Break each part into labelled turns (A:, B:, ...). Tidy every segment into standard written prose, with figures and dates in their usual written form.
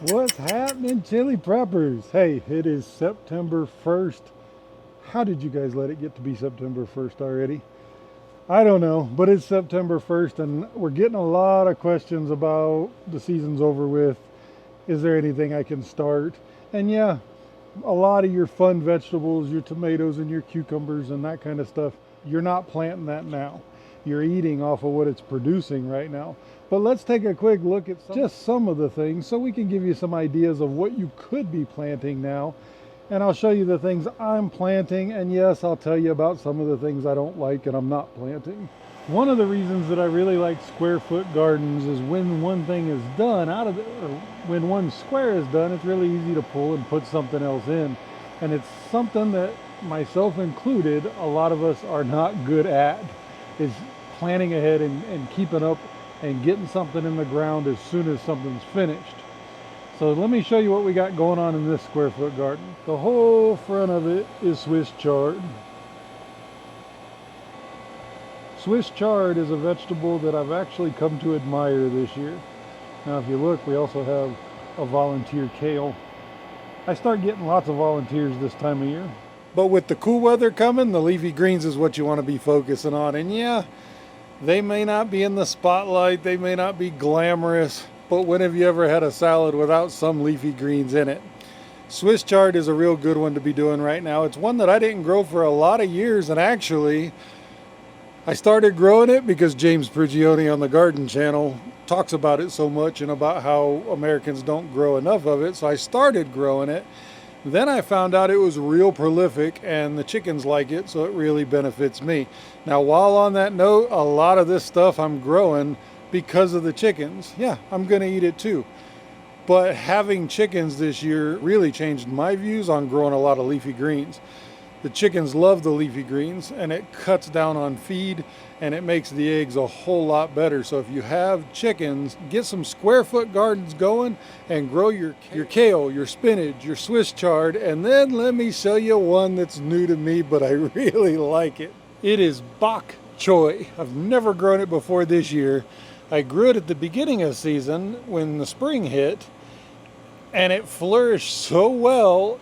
A: What's happening, Chili Preppers? Hey, it is September 1st. How did you guys let it get to be September 1st already? I don't know, but it's September 1st and we're getting a lot of questions about the season's over with. Is there anything I can start? And yeah, a lot of your fun vegetables, your tomatoes and your cucumbers and that kind of stuff, you're not planting that now. You're eating off of what it's producing right now. But let's take a quick look at just some of the things so we can give you some ideas of what you could be planting now. And I'll show you the things I'm planting, and yes, I'll tell you about some of the things I don't like and I'm not planting. One of the reasons that I really like square foot gardens is when one thing is done out of it, or when one square is done, it's really easy to pull and put something else in. And it's something that, myself included, a lot of us are not good at, is planning ahead and keeping up and getting something in the ground as soon as something's finished. So let me show you what we got going on in this square foot garden. The whole front of it is Swiss chard. Swiss chard is a vegetable that I've actually come to admire this year. Now if you look, we also have a volunteer kale. I start getting lots of volunteers this time of year. But with the cool weather coming, the leafy greens is what you want to be focusing on. And yeah, they may not be in the spotlight, they may not be glamorous, but when have you ever had a salad without some leafy greens in it? Swiss chard is a real good one to be doing right now. It's one that I didn't grow for a lot of years, and actually I started growing it because James Prigioni on the Garden Channel talks about it so much and about how Americans don't grow enough of it. So I started growing it. Then I found out it was real prolific and the chickens like it, so it really benefits me. Now, while on that note, a lot of this stuff I'm growing because of the chickens. Yeah, I'm gonna eat it too. But having chickens this year really changed my views on growing a lot of leafy greens. The chickens love the leafy greens and it cuts down on feed and it makes the eggs a whole lot better. So if you have chickens, get some square foot gardens going and grow your kale, your spinach, your Swiss chard, and then let me show you one that's new to me, but I really like it. It is bok choy. I've never grown it before this year. I grew it at the beginning of the season when the spring hit and it flourished so well.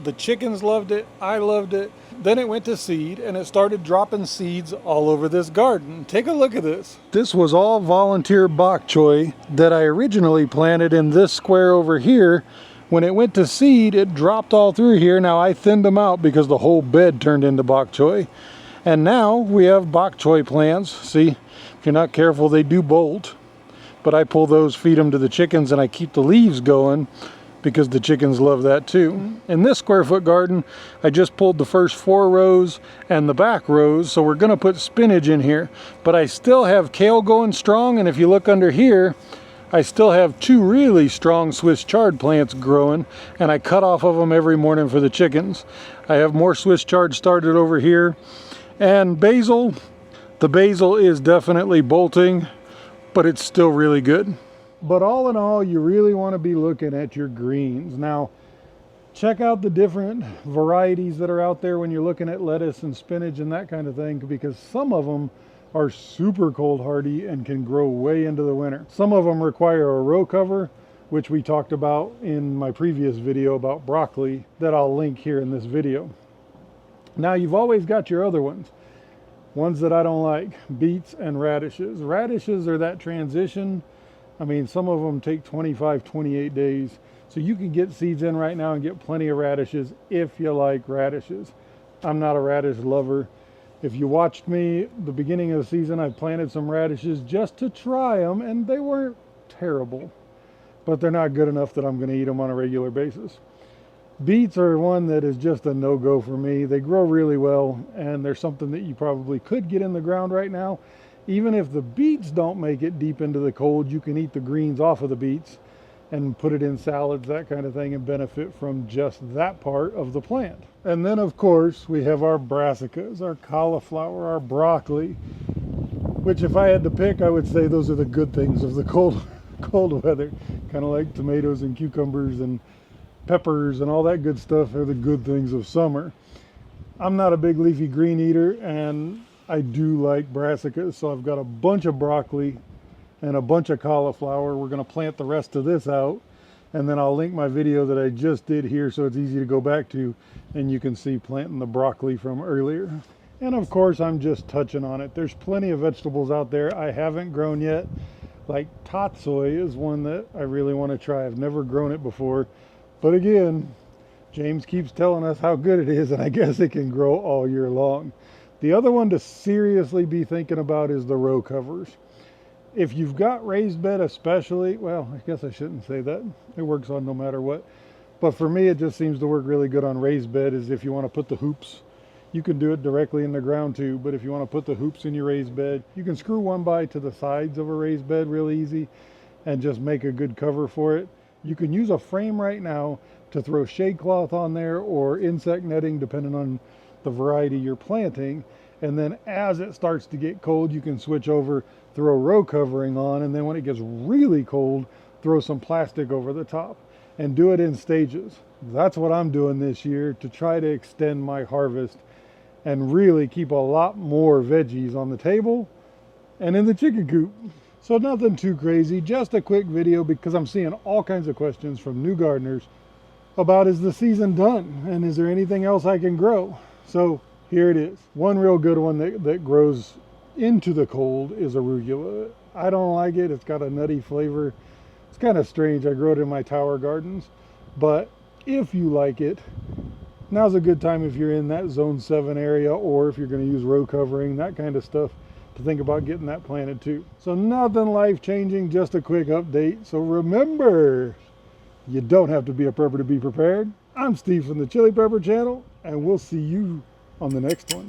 A: The chickens loved it, I loved it. Then it went to seed and it started dropping seeds all over this garden. Take a look at this. This was all volunteer bok choy that I originally planted in this square over here. When it went to seed, it dropped all through here. Now I thinned them out because the whole bed turned into bok choy. And now we have bok choy plants. See, if you're not careful, they do bolt. But I pull those, feed them to the chickens, and I keep the leaves going, because the chickens love that too. In this square foot garden, I just pulled the first 4 rows and the back rows, so we're gonna put spinach in here. But I still have kale going strong, and if you look under here, I still have 2 really strong Swiss chard plants growing, and I cut off of them every morning for the chickens. I have more Swiss chard started over here. And basil, the basil is definitely bolting, but it's still really good. But all in all, you really want to be looking at your greens. Now, check out the different varieties that are out there when you're looking at lettuce and spinach and that kind of thing, because some of them are super cold hardy and can grow way into the winter. Some of them require a row cover, which we talked about in my previous video about broccoli that I'll link here in this video. Now, you've always got your other ones that I don't like, beets and radishes. Radishes are that transition. I mean, some of them take 25, 28 days. So you can get seeds in right now and get plenty of radishes if you like radishes. I'm not a radish lover. If you watched me the beginning of the season, I planted some radishes just to try them, and they weren't terrible, but they're not good enough that I'm going to eat them on a regular basis. Beets are one that is just a no-go for me. They grow really well, and they're something that you probably could get in the ground right now. Even if the beets don't make it deep into the cold, you can eat the greens off of the beets and put it in salads, that kind of thing, and benefit from just that part of the plant. And then, of course, we have our brassicas, our cauliflower, our broccoli, which if I had to pick, I would say those are the good things of the cold weather. Kind of like tomatoes and cucumbers and peppers and all that good stuff are the good things of summer. I'm not a big leafy green eater, and I do like brassicas, so I've got a bunch of broccoli and a bunch of cauliflower. We're going to plant the rest of this out And then I'll link my video that I just did here so it's easy to go back to, and you can see planting the broccoli from earlier. And of course, I'm just touching on it. There's plenty of vegetables out there I haven't grown yet. Like tatsoi is one that I really want to try. I've never grown it before. But again, James keeps telling us how good it is, and I guess it can grow all year long. The other one to seriously be thinking about is the row covers. If you've got raised bed especially, well, I guess I shouldn't say that. It works on no matter what. But for me, it just seems to work really good on raised bed is if you want to put the hoops. You can do it directly in the ground too, but if you want to put the hoops in your raised bed, you can screw one by to the sides of a raised bed real easy and just make a good cover for it. You can use a frame right now to throw shade cloth on there or insect netting depending on the variety you're planting. And then as it starts to get cold, you can switch over, throw row covering on, and then when it gets really cold, throw some plastic over the top and do it in stages. That's what I'm doing this year to try to extend my harvest and really keep a lot more veggies on the table and in the chicken coop. So nothing too crazy, just a quick video because I'm seeing all kinds of questions from new gardeners about is the season done and is there anything else I can grow? So here it is. One real good one that grows into the cold is arugula. I don't like it. It's got a nutty flavor. It's kind of strange. I grow it in my tower gardens, but if you like it, now's a good time if you're in that zone 7 area or if you're going to use row covering, that kind of stuff, to think about getting that planted too. So nothing life-changing, just a quick update. So remember, you don't have to be a prepper to be prepared. I'm Steve from the Chili Pepper Channel, and we'll see you on the next one.